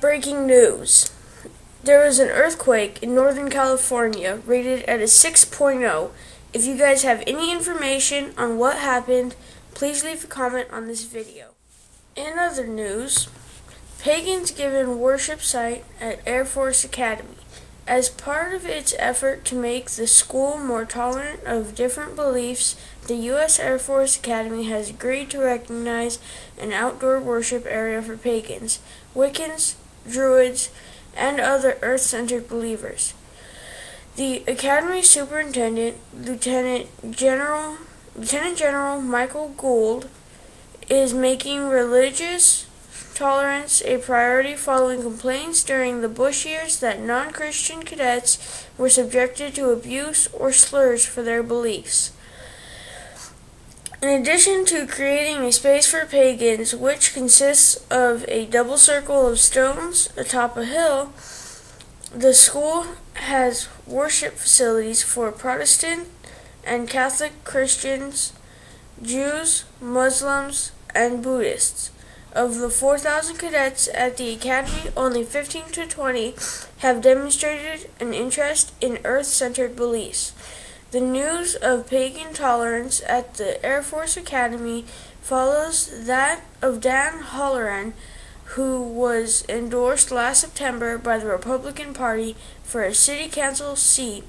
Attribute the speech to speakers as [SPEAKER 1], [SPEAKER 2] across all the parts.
[SPEAKER 1] Breaking news. There was an earthquake in Northern California rated at a 6.0. If you guys have any information on what happened, please leave a comment on this video. In other news, Pagans given worship site at Air Force Academy. As part of its effort to make the school more tolerant of different beliefs, the U.S. Air Force Academy has agreed to recognize an outdoor worship area for pagans, Wiccans, Druids, and other earth-centered believers. The Academy Superintendent, Lieutenant General Michael Gould, is making religious tolerance a priority following complaints during the Bush years that non-Christian cadets were subjected to abuse or slurs for their beliefs. In addition to creating a space for pagans, which consists of a double circle of stones atop a hill, the school has worship facilities for Protestant and Catholic Christians, Jews, Muslims, and Buddhists. Of the 4,000 cadets at the academy, only 15 to 20 have demonstrated an interest in earth-centered beliefs. The news of pagan tolerance at the Air Force Academy follows that of Dan Halloran, who was endorsed last September by the Republican Party for a city council seat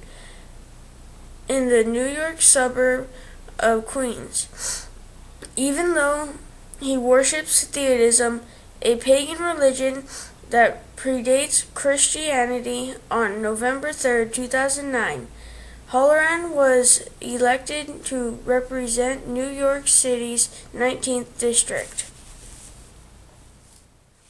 [SPEAKER 1] in the New York suburb of Queens. Even though he worships theism, a pagan religion that predates Christianity, on November 3, 2009. Halloran was elected to represent New York City's 19th district.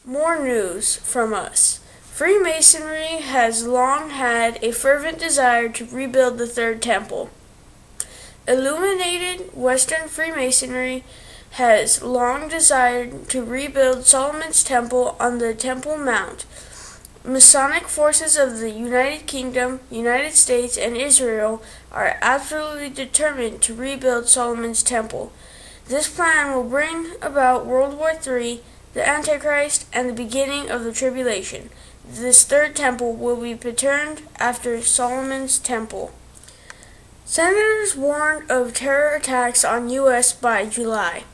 [SPEAKER 1] More news from us. Freemasonry has long had a fervent desire to rebuild the Third Temple. Illuminated Western Freemasonry has long desired to rebuild Solomon's Temple on the Temple Mount. Masonic forces of the United Kingdom, United States, and Israel are absolutely determined to rebuild Solomon's Temple. This plan will bring about World War III, the Antichrist, and the beginning of the tribulation. This third temple will be patterned after Solomon's Temple. Senators warned of terror attacks on U.S. by July.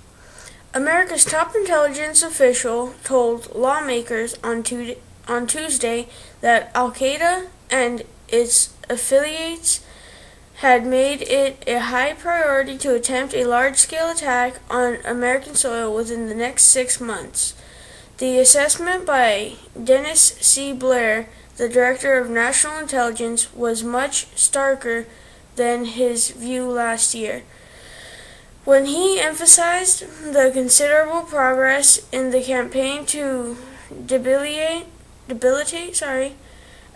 [SPEAKER 1] America's top intelligence official told lawmakers on Tuesday that Al-Qaeda and its affiliates had made it a high priority to attempt a large-scale attack on American soil within the next 6 months. The assessment by Dennis C. Blair, the Director of National Intelligence, was much starker than his view last year, when he emphasized the considerable progress in the campaign to debilitate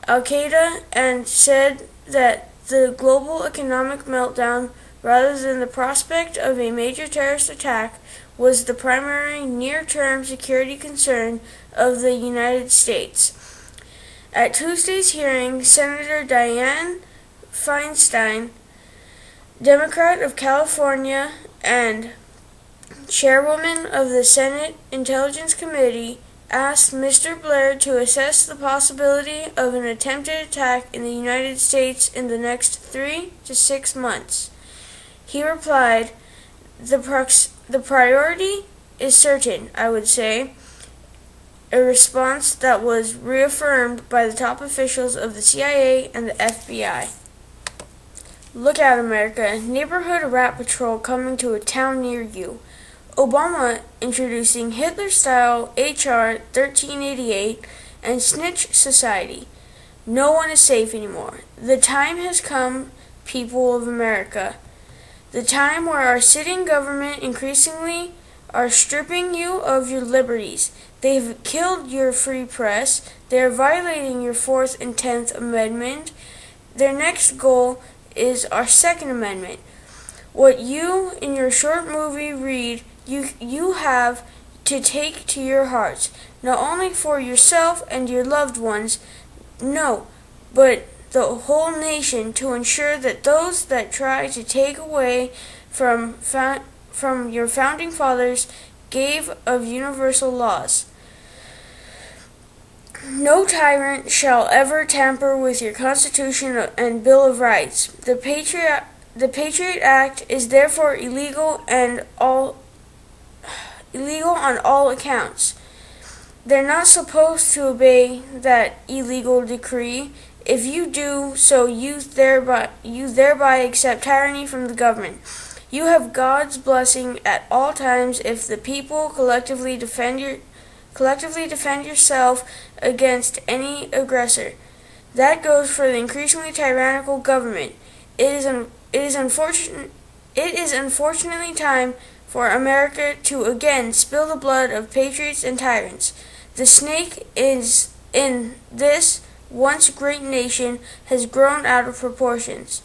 [SPEAKER 1] Al-Qaeda, and said that the global economic meltdown, rather than the prospect of a major terrorist attack, was the primary near-term security concern of the United States. At Tuesday's hearing, Senator Dianne Feinstein, Democrat of California and chairwoman of the Senate Intelligence Committee, asked Mr. Blair to assess the possibility of an attempted attack in the United States in the next 3 to 6 months. He replied, "The priority is certain, I would say," a response that was reaffirmed by the top officials of the CIA and the FBI. Look out, America. Neighborhood rat patrol coming to a town near you. Obama introducing Hitler-style H.R. 1388 and Snitch Society. No one is safe anymore. The time has come, people of America. The time where our sitting government increasingly are stripping you of your liberties. They've killed your free press. They are violating your 4th and 10th Amendment. Their next goal is our 2nd Amendment. What you, in your short movie, read, you have to take to your hearts, not only for yourself and your loved ones, no, but the whole nation, to ensure that those that try to take away from your founding fathers gave of universal laws. No tyrant shall ever tamper with your Constitution and Bill of Rights. The Patriot Act is therefore illegal on all accounts. They're not supposed to obey that illegal decree. If you do so, you thereby accept tyranny from the government. You have God's blessing at all times if the people collectively defend yourself against any aggressor. That goes for the increasingly tyrannical government. It is unfortunately time for America to again spill the blood of patriots and tyrants. The snake is in this once great nation has grown out of proportions.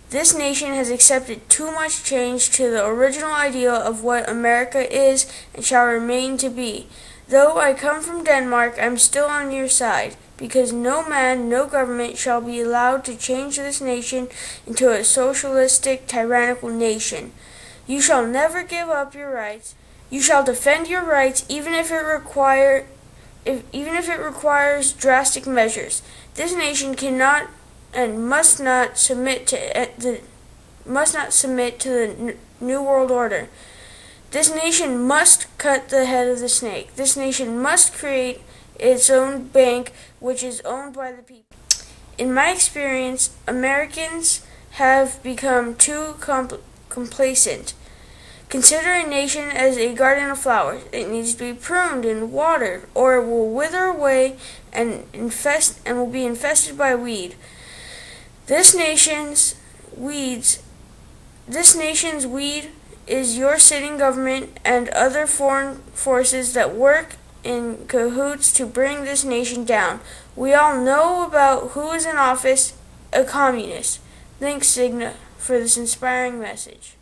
[SPEAKER 1] This nation has accepted too much change to the original idea of what America is and shall remain to be. Though I come from Denmark, I'm still on your side, because no man, no government shall be allowed to change this nation into a socialistic, tyrannical nation. You shall never give up your rights. You shall defend your rights even if it requires drastic measures. This nation cannot and must not submit to the New World Order. This nation must cut the head of the snake. This nation must create its own bank, which is owned by the people. In my experience, Americans have become too complacent. Consider a nation as a garden of flowers. It needs to be pruned and watered, or it will wither away and will be infested by weed. This nation's weed is your sitting government and other foreign forces that work in cahoots to bring this nation down. We all know about who is in office, a communist. Thanks, Cigna, for this inspiring message.